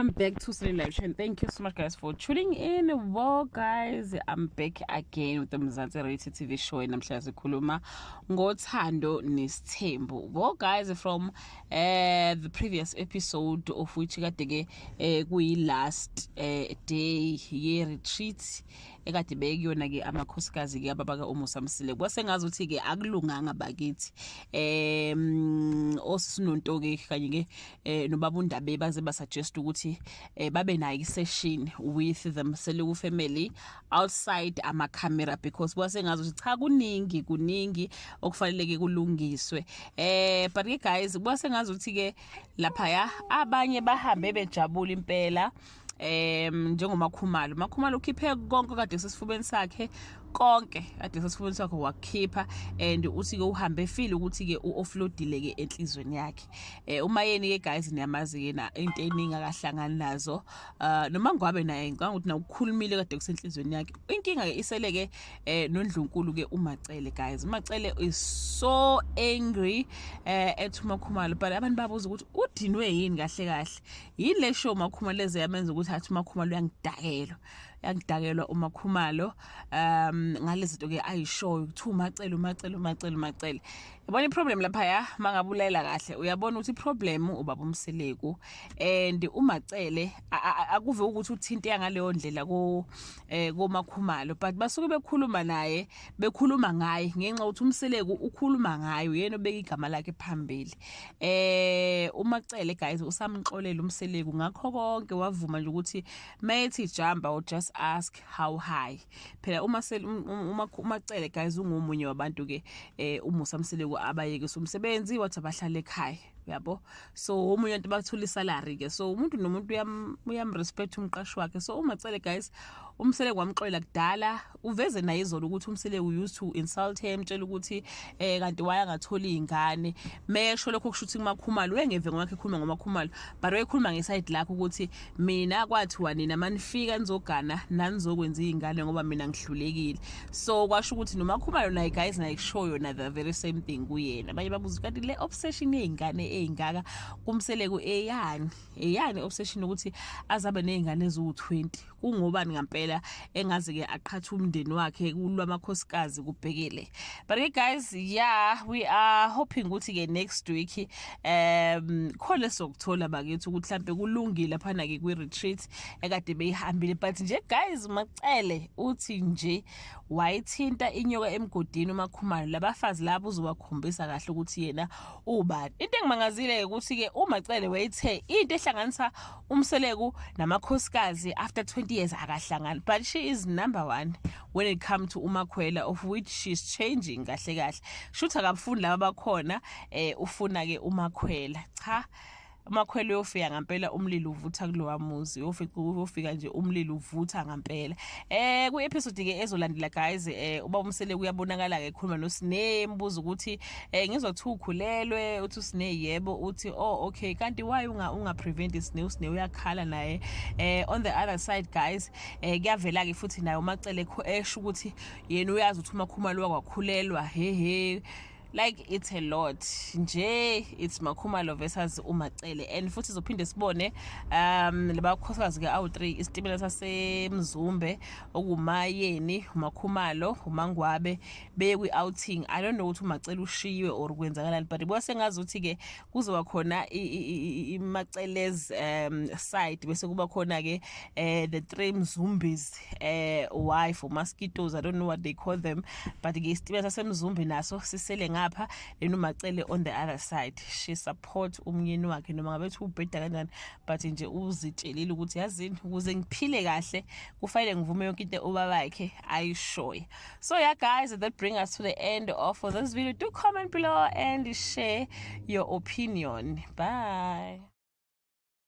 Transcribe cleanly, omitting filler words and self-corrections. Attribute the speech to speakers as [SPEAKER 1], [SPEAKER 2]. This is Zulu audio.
[SPEAKER 1] welcome back to Sunny Live Show, and thank you so much guys for tuning in. Well guys, I'm back again with the Mzansi Reality TV show namhlanje sikhuluma ngothando nesithembu. Well guys, from the previous episode of which kade ke kuyi last day ye retreat ekade bekuyona ke amakhosikazi ke ababa ka Umusa Msile kwase ngazuthi ke akulunganga bakithi osinonto ke kanye ke nobaba uNdabe baze basuggest ukuthi babe nayo session with the Mseleku family outside ama camera because kwase ngazuthi cha kuningi okufanele ke kulungiswe but ke guys kwase ngazuthi ke lapha ya abanye bahambe bejabula impela njengoMakhumalo ukhiphe konke kade sesifubeni sakhe konke kade sesifubeni sakhe wakhipha and uthi ke uhambe feel ukuthi ke uoffloadile ke enhlizweni yakhe umayeni ke guys niyamazi ke na into eningi akahlangana nazo noma ngwabe naye ngicanga ukuthi na ukukhulumile kade kusenhlizweni yakhe inkinga ke isele ke noNdlunkulu ke uMacele guys uMacele is so angry at Makhumalo but abantu babuza ukuthi udinwe yini kahle yini le show Makhumalo leze yamenza ukuthi athi Makhumalo yangidakelwa uMakhumalo ngalezi zinto ke ayishow ukuthi uMacele yabona iproblem lapha ya mangabulayela kahle uyabona ukuthi iproblem ubaba uMseleku and uMacele akuve ukuthi uthinte ngaleyo ndlela koMakhumalo but basuke bekhuluma naye bekhuluma ngaye ngenxa ukuthi uMseleku ukhuluma ngayo yena obeka igama lakhe phambili uMacele guys usamxolela uMseleku ngakho konke wavuma nje ukuthi mayethi jump or just ask how high phela uMacele guys ungomunye wabantu ke uMusa Mseleku abayeke umsebenzi wathi abahlala ekhaya yabo so umunye umuntu bathula isalary ke so umuntu nomuntu uyamrespect umqashi wakhe so uMacele guys uMseleku wamxolela kudala uveze naye izolo ukuthi uMseleku used to insult him tshela ukuthi kanti wayangatholi ingane mesho lokho kushuthi kuMakhumalo wengeve ngakhe ekhuluma ngoMakhumalo but wayekhuluma ngeside lakho ukuthi mina kwathiwa nina manifika nizogana nanizokwenza izingane ngoba mina ngihlulekile so kwasho ukuthi noMakhumalo naye guys naye kushow yona the very same thing kuyena abanye babuza kanti le obsession yezingane eyingaka kuMseleku eyani obsession ukuthi azabe nezingane eziwu20 kungobani ngempela engaze ke aqhatha umndeni wakhe kulwamakhosikazi kubhekele but ke guys yeah we are hoping ukuthi ke next week khona sokuthola bakithi ukuthi mhlambe kulungile phana ke kwi retreat ekade beyihambile but nje guys Macele uthi nje wayithinta inyoka emgodini uMakhumalo labafazi labo uzobakhombisa kahle ukuthi yena ubani into engimangazile ukuthi ke uMacele wayithe into ehlanganisa uMseleku namakhosikazi after 20 years akahlangana but she is number one when it comes to uMakhwela of which she's changing kahle shutha akafuni laba bakhona ufuna ke uMakhwela cha uMakhwela uyofika ngempela umlilo uvutha kulowa muzi uyofika nje umlilo uvutha ngempela ku episode ke ezolandela guys ubaba uMseleku uyabonakala ke ekhuluma noSine embuza ukuthi ngizothi ukhulelwe uthi uSine yebo uthi oh okay kanti why unga prevent uSine uyakhala naye on the other side guys kuyavela ke futhi naye uMacele esho ukuthi yena uyazi ukuthi uMakhumalo wakwakhulelwa he like it's a lot nje it's Makhumalo versus uMacele and futhi sizophinde sibone labakhosikazi ke awu3 isitimela saseMzumbe okumayeni uMakhumalo uMangwabe beye kwi outing I don't know ukuthi uMacele ushiyiwe or kwenzakalani but bose ngazuthi ke kuzoba khona iMacele's side bese kuba khona ke the 3 Mzumbis wife or mosquitoes I don't know what they call them but ke isitimela saseMzumbe naso sisele ngapha uMacele on the other side she support umyeni wakhe noma ngabe uthi ubheda kanjani but nje uzitshelile ukuthi yazini ukuze ngiphile kahle kufanele ngivume yonke into obaba yakhe ayishoye so yeah guys that bring us to the end of this video. Do comment below and share your opinion. Bye.